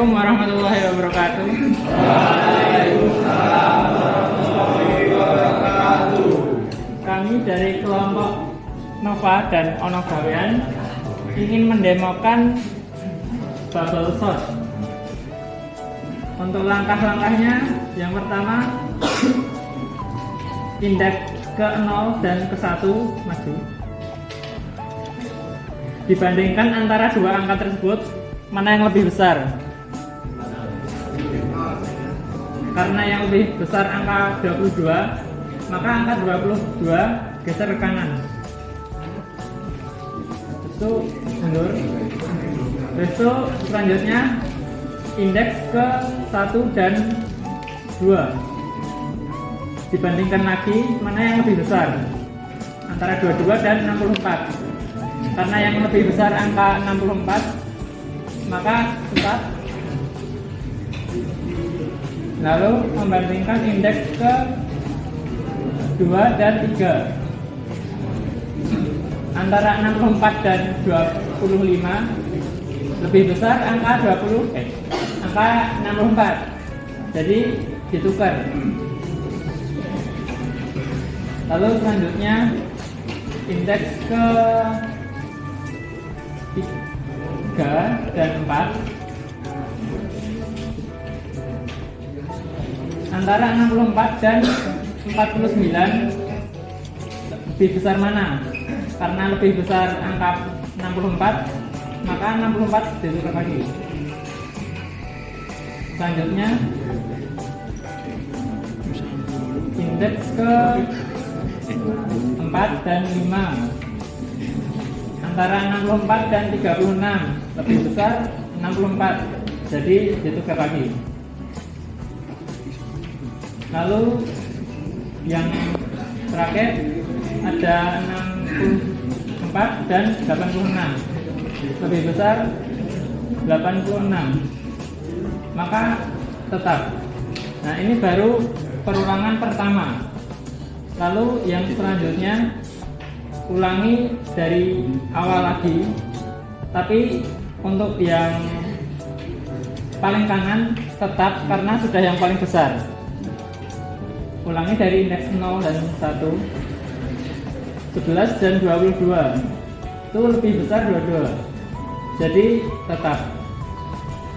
Assalamualaikum warahmatullahi wabarakatuh. Waalaikumsalam warahmatullahi wabarakatuh. Kami dari kelompok Nova dan Ono Gawean ingin mendemokan bubble sort. Untuk langkah-langkahnya, yang pertama indeks ke 0 dan ke 1 maju. Dibandingkan antara dua angka tersebut, mana yang lebih besar? Karena yang lebih besar angka 22, maka angka 22 geser ke kanan. Itu mundur. Terus selanjutnya indeks ke 1 dan 2. Dibandingkan lagi, mana yang lebih besar? Antara 22 dan 64. Karena yang lebih besar angka 64, maka tetap. Lalu membandingkan indeks ke 2 dan 3. Antara 64 dan 25, lebih besar angka 64. Jadi ditukar. Lalu selanjutnya indeks ke 3 dan 4. Antara 64 dan 49, lebih besar mana? Karena lebih besar angka 64, maka 64 ditukar lagi. Selanjutnya indeks ke 4 dan 5. Antara 64 dan 36, lebih besar 64, jadi ditukar lagi. Lalu yang terakhir ada 64 dan 86, lebih besar 86, maka tetap. Nah, ini baru perulangan pertama. Lalu yang selanjutnya ulangi dari awal lagi, tapi untuk yang paling kanan tetap karena sudah yang paling besar. Ulangi dari indeks 0 dan 1, 11 dan 22, itu lebih besar 22, jadi tetap.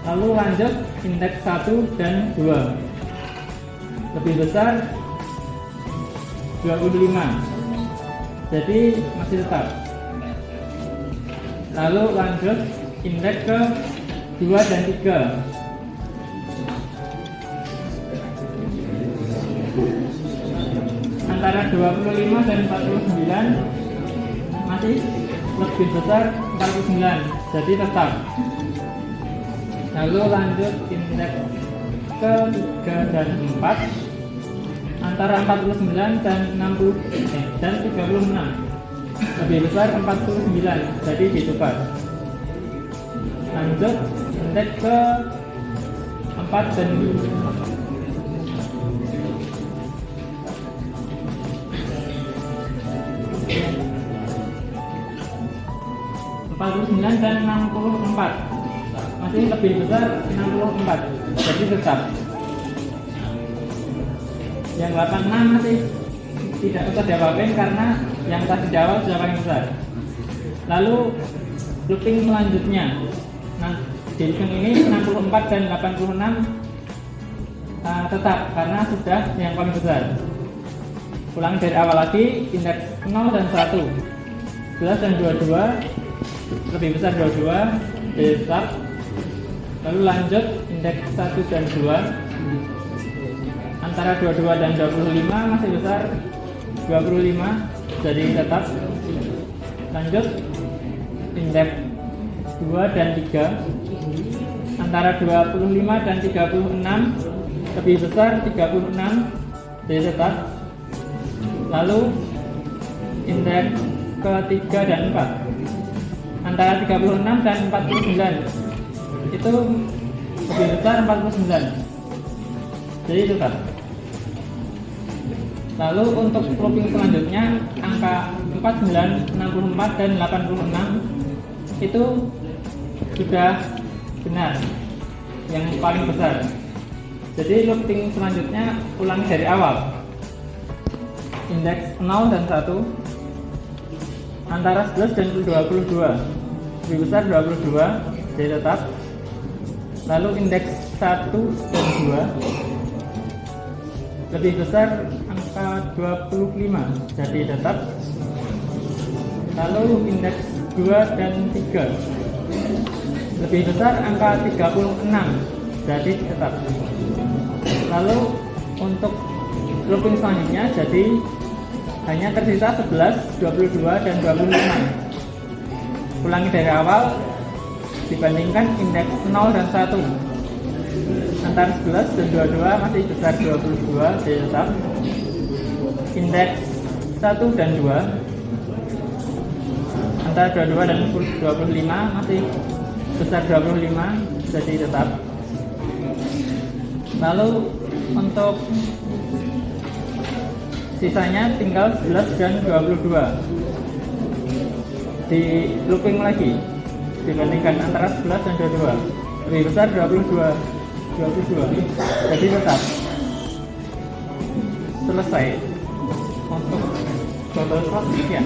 Lalu lanjut indeks 1 dan 2, lebih besar 25, jadi masih tetap. Lalu lanjut indeks ke 2 dan 3. Antara 25 dan 49, masih lebih besar 49, jadi tetap. Lalu lanjut indeks ke 3 dan 4. Antara 49 dan 36, lebih besar 49, jadi ditukar. Lanjut indeks ke 4 dan 49 dan 64, masih lebih besar 64, jadi tetap. Yang 86 masih tidak usah diapa-apain karena yang tadi di awal sudah paling besar. Lalu looping selanjutnya, nah di looping ini 64 dan 86 tetap karena sudah yang paling besar. Ulangi dari awal lagi, indeks 0 dan 1, 11 dan 22, lebih besar 22, jadi tetap. Lalu lanjut indeks 1 dan 2. Antara 22 dan 25 masih besar 25, jadi tetap. Lanjut indeks 2 dan 3. Antara 25 dan 36, lebih besar 36, jadi tetap. Lalu indeks ke 3 dan 4. Antara 36 dan 49, itu lebih besar 49, jadi tetap. Lalu untuk looping selanjutnya angka 49, 64 dan 86 itu sudah benar. yang paling besar. Jadi looping selanjutnya ulangi dari awal. Indeks 0 dan 1 antara 11 dan 22. Lebih besar 22, jadi tetap. Lalu indeks 1 dan 2 lebih besar angka 25, jadi tetap. Lalu indeks 2 dan 3 lebih besar angka 36, jadi tetap. Lalu untuk looping selanjutnya jadi hanya tersisa 11, 22, dan 25. Ulangi dari awal, dibandingkan indeks 0 dan 1. Antara 11 dan 22 masih besar 22, jadi tetap. Indeks 1 dan 2 antara 22 dan 25 masih besar 25, jadi tetap. Lalu untuk sisanya tinggal 11 dan 22. Di looping lagi, dibandingkan antara 11 dan 22 lebih besar 22, jadi tetap. Selesai untuk total ya.